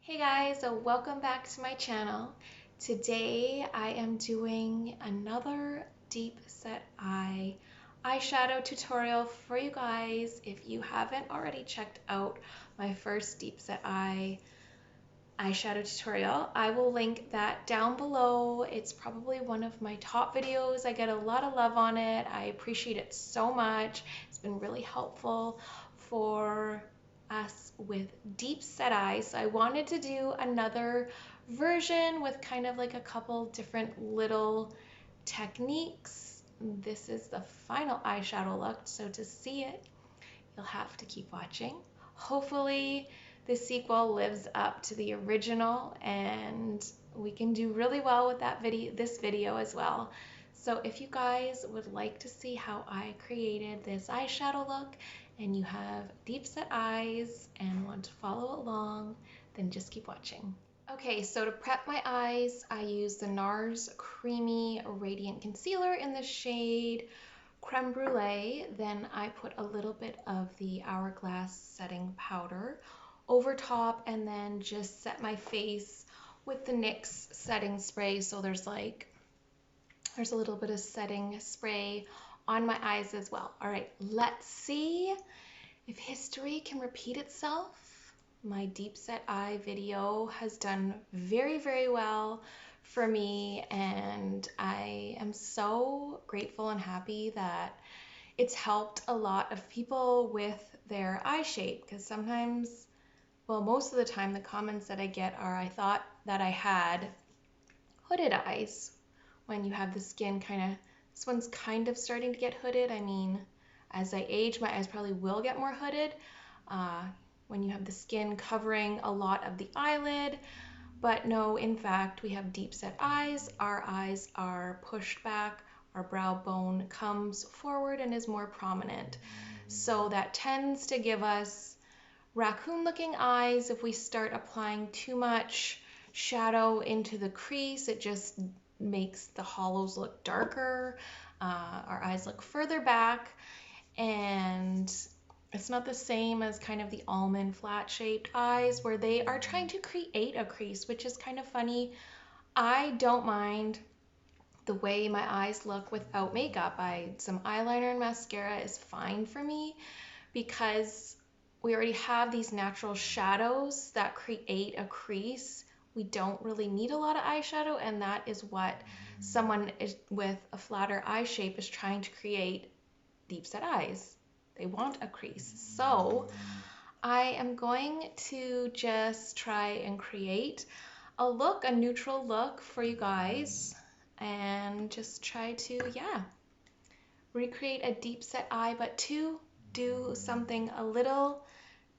Hey guys, so welcome back to my channel. Today I am doing another deep set eye eyeshadow tutorial for you guys. If you haven't already checked out my first deep set eye eyeshadow tutorial, I will link that down below. It's probably one of my top videos. I get a lot of love on it. I appreciate it so much. It's been really helpful for us with deep set eyes. So I wanted to do another version with kind of like a couple different little techniques. This is the final eyeshadow look, so to see it, you'll have to keep watching. Hopefully the sequel lives up to the original and we can do really well with this video as well. So if you guys would like to see how I created this eyeshadow look and you have deep set eyes and want to follow along, then just keep watching. Okay, so to prep my eyes, I use the NARS Creamy Radiant Concealer in the shade Creme Brulee. Then I put a little bit of the Hourglass setting powder over top and then just set my face with the NYX setting spray. So there's a little bit of setting spray on my eyes as well. All right, let's see if history can repeat itself. My deep set eye video has done very, very well for me, and I am so grateful and happy that it's helped a lot of people with their eye shape, because sometimes, well, most of the time the comments that I get are, I thought that I had hooded eyes. When you have the skin this one's kind of starting to get hooded. I mean, as I age, my eyes probably will get more hooded when you have the skin covering a lot of the eyelid. But no, in fact, we have deep set eyes. Our eyes are pushed back. Our brow bone comes forward and is more prominent. So that tends to give us raccoon looking eyes. If we start applying too much shadow into the crease, it just makes the hollows look darker. Our eyes look further back, and it's not the same as kind of the almond flat shaped eyes where they are trying to create a crease, which is kind of funny. I don't mind the way my eyes look without makeup. Some eyeliner and mascara is fine for me because we already have these natural shadows that create a crease. We don't really need a lot of eyeshadow, and that is what someone with a flatter eye shape is trying to create. Deep set eyes, they want a crease. So I am going to just try and create a neutral look for you guys, and just try to, recreate a deep set eye, but to do something a little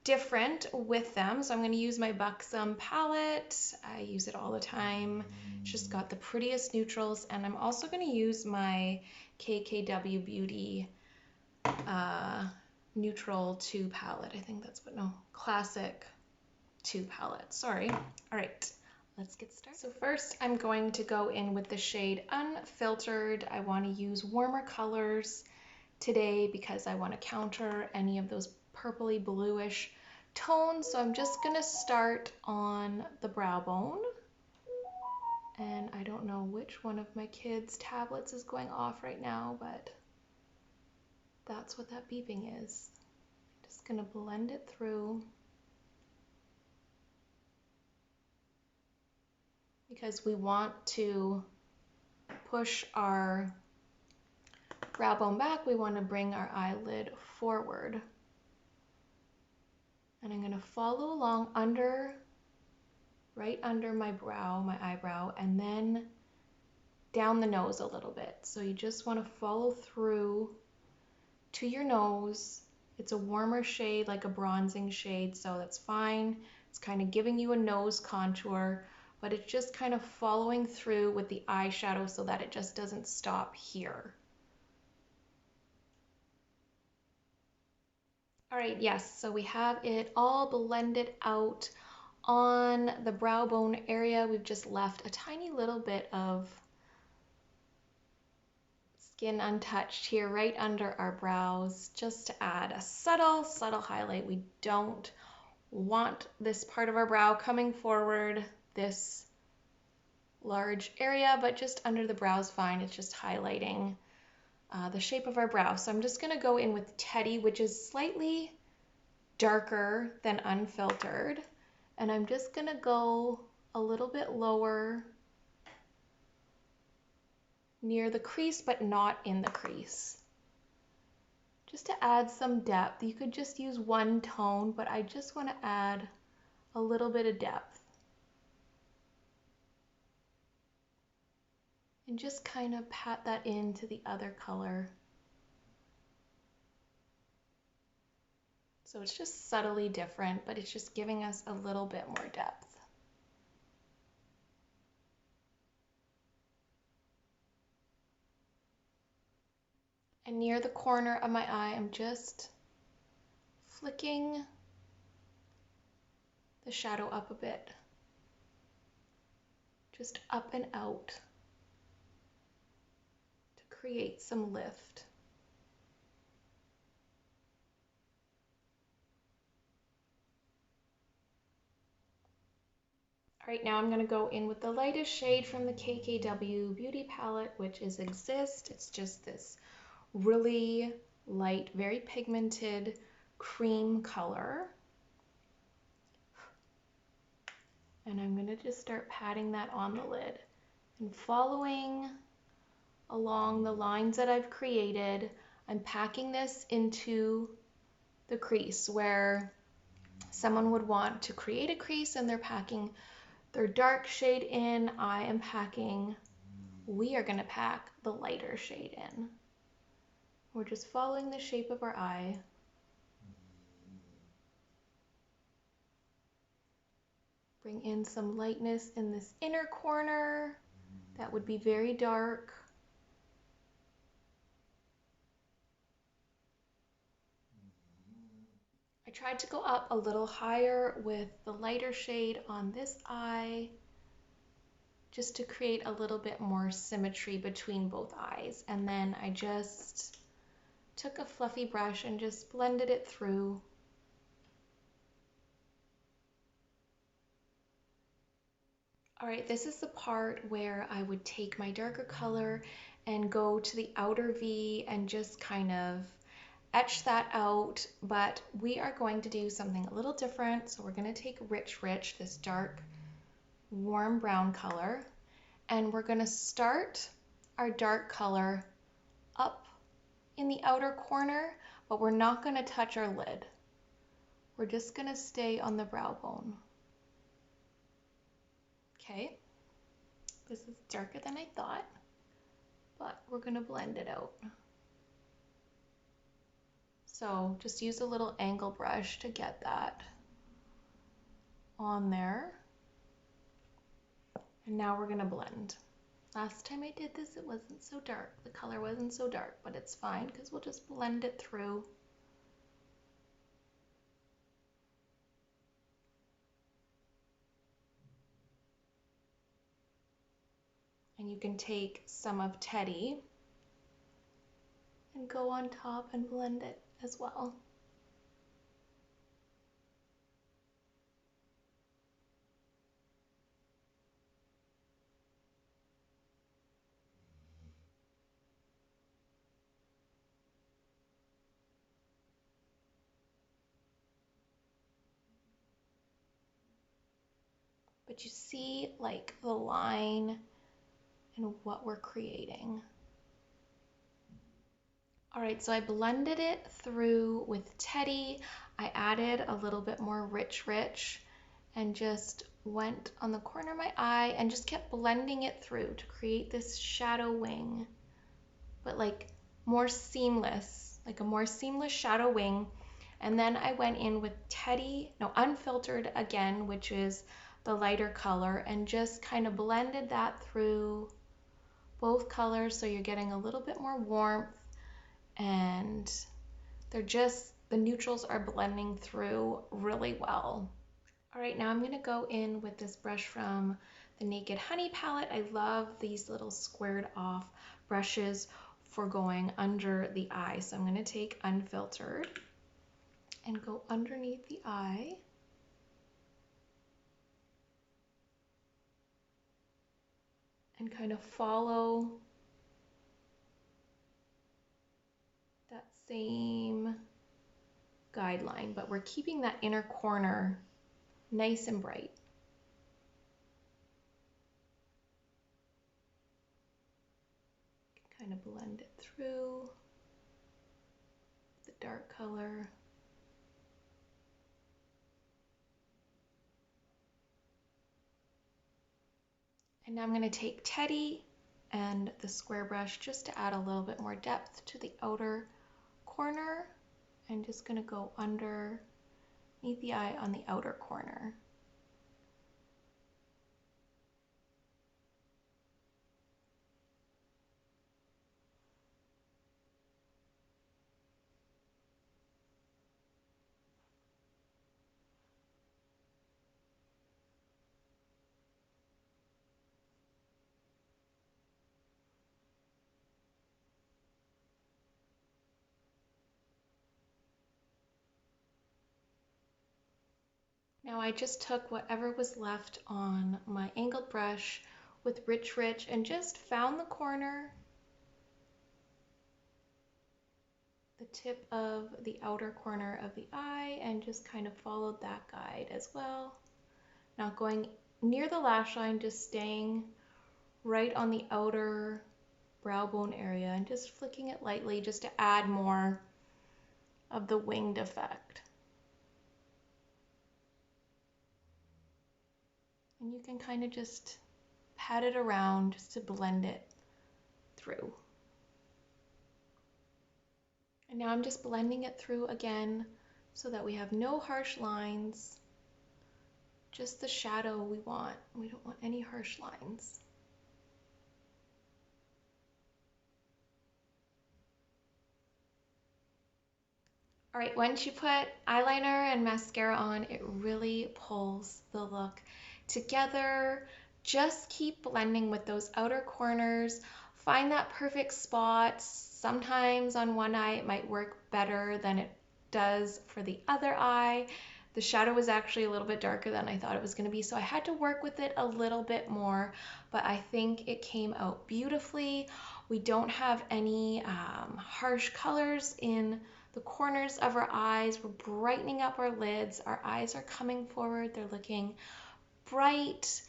different with them. So I'm going to use my Buxom palette. I use it all the time. It's just got the prettiest neutrals, and I'm also going to use my KKW Beauty neutral 2 palette. I think that's what, no, classic 2 palette. Sorry. All right, let's get started. So first I'm going to go in with the shade Unfiltered. I want to use warmer colors today because I want to counter any of those purpley bluish tones. So I'm just going to start on the brow bone. And I don't know which one of my kids' tablets is going off right now, but that's what that beeping is. Just gonna blend it through because we want to push our brow bone back. We want to bring our eyelid forward. And I'm gonna follow along right under my brow, my eyebrow, and then down the nose a little bit. So you just want to follow through to your nose. It's a warmer shade, like a bronzing shade, so that's fine. It's kind of giving you a nose contour, but it's just kind of following through with the eyeshadow so that it just doesn't stop here. All right, yes, so we have it all blended out on the brow bone area. We've just left a tiny little bit of skin untouched here right under our brows, just to add a subtle highlight. We don't want this part of our brow coming forward, this large area, but just under the brow is fine. It's just highlighting the shape of our brow. So I'm just gonna go in with Teddy, which is slightly darker than Unfiltered. And I'm just gonna go a little bit lower near the crease, but not in the crease. Just to add some depth. You could just use one tone, but I just wanna add a little bit of depth. And just kind of pat that into the other color. So it's just subtly different, but it's just giving us a little bit more depth. And near the corner of my eye, I'm just flicking the shadow up a bit. Just up and out to create some lift. All right, now I'm gonna go in with the lightest shade from the KKW Beauty Palette, which is Exist. It's just this really light, very pigmented cream color. And I'm gonna just start patting that on the lid and following along the lines that I've created. I'm packing this into the crease where someone would want to create a crease and they're packing their dark shade in. We are gonna pack the lighter shade in. We're just following the shape of our eye. Bring in some lightness in this inner corner. That would be very dark. I tried to go up a little higher with the lighter shade on this eye, just to create a little bit more symmetry between both eyes. And then I just took a fluffy brush and just blended it through. All right, this is the part where I would take my darker color and go to the outer V and just kind of etch that out, but we are going to do something a little different. So we're gonna take Rich Rich, this dark, warm brown color, and we're gonna start our dark color up in the outer corner, but we're not gonna touch our lid. We're just gonna stay on the brow bone. Okay, this is darker than I thought, but we're gonna blend it out. So just use a little angle brush to get that on there. And now we're gonna blend. Last time I did this, it wasn't so dark. The color wasn't so dark, but it's fine because we'll just blend it through. And you can take some of Teddy and go on top and blend it as well. But you see like the line and what we're creating. All right, so I blended it through with Teddy. I added a little bit more Rich Rich and just went on the corner of my eye and just kept blending it through to create this shadow wing, but like more seamless, like a more seamless shadow wing. And then I went in with Unfiltered again, which is the lighter color, and just kind of blended that through both colors so you're getting a little bit more warmth, and the neutrals are blending through really well. All right, now I'm gonna go in with this brush from the Naked Honey palette. I love these little squared off brushes for going under the eye. So I'm gonna take Unfiltered and go underneath the eye. and kind of follow that same guideline, but we're keeping that inner corner nice and bright. Kind of blend it through the dark color. And now I'm going to take Teddy and the square brush just to add a little bit more depth to the outer corner. I'm just going to go underneath the eye on the outer corner. Now I just took whatever was left on my angled brush with Rich Rich and just found the corner, the tip of the outer corner of the eye, and just kind of followed that guide as well. Not going near the lash line, just staying right on the outer brow bone area and just flicking it lightly just to add more of the winged effect. And you can kind of just pat it around just to blend it through. And now I'm just blending it through again so that we have no harsh lines, just the shadow we want. We don't want any harsh lines. All right, once you put eyeliner and mascara on, it really pulls the look together. Just keep blending with those outer corners. Find that perfect spot. Sometimes on one eye it might work better than it does for the other eye. The shadow was actually a little bit darker than I thought it was going to be, so I had to work with it a little bit more, but I think it came out beautifully. We don't have any harsh colors in the corners of our eyes. We're brightening up our lids. Our eyes are coming forward. They're looking bright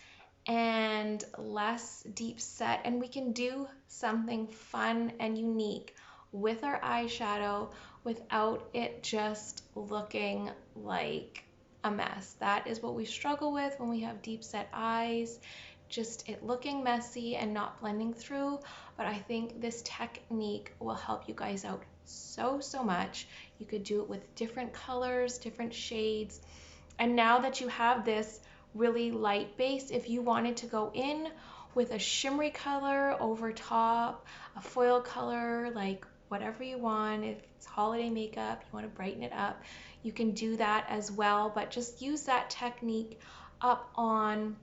and less deep set, and we can do something fun and unique with our eyeshadow without it just looking like a mess. That is what we struggle with when we have deep set eyes, just it looking messy and not blending through. But I think this technique will help you guys out so much. You could do it with different colors, different shades. And now that you have this really light base, if you wanted to go in with a shimmery color over top, a foil color, like whatever you want, if it's holiday makeup, you want to brighten it up, you can do that as well. But just use that technique up on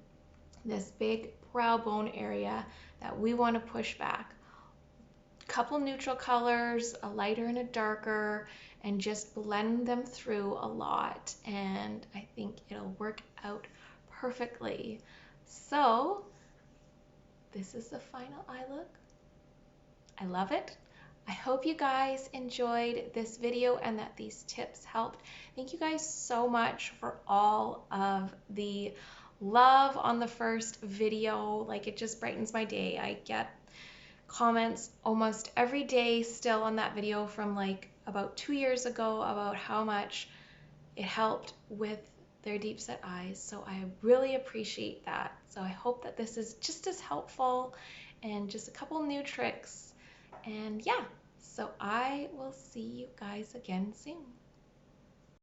this big brow bone area that we want to push back. Couple neutral colors, a lighter and a darker, and just blend them through a lot, and I think it'll work out perfectly. So this is the final eye look. I love it. I hope you guys enjoyed this video and that these tips helped. Thank you guys so much for all of the love on the first video. Like, it just brightens my day. I get comments almost every day still on that video from like about 2 years ago about how much it helped with their deep set eyes. So I really appreciate that. So I hope that this is just as helpful and just a couple new tricks. And yeah, so I will see you guys again soon.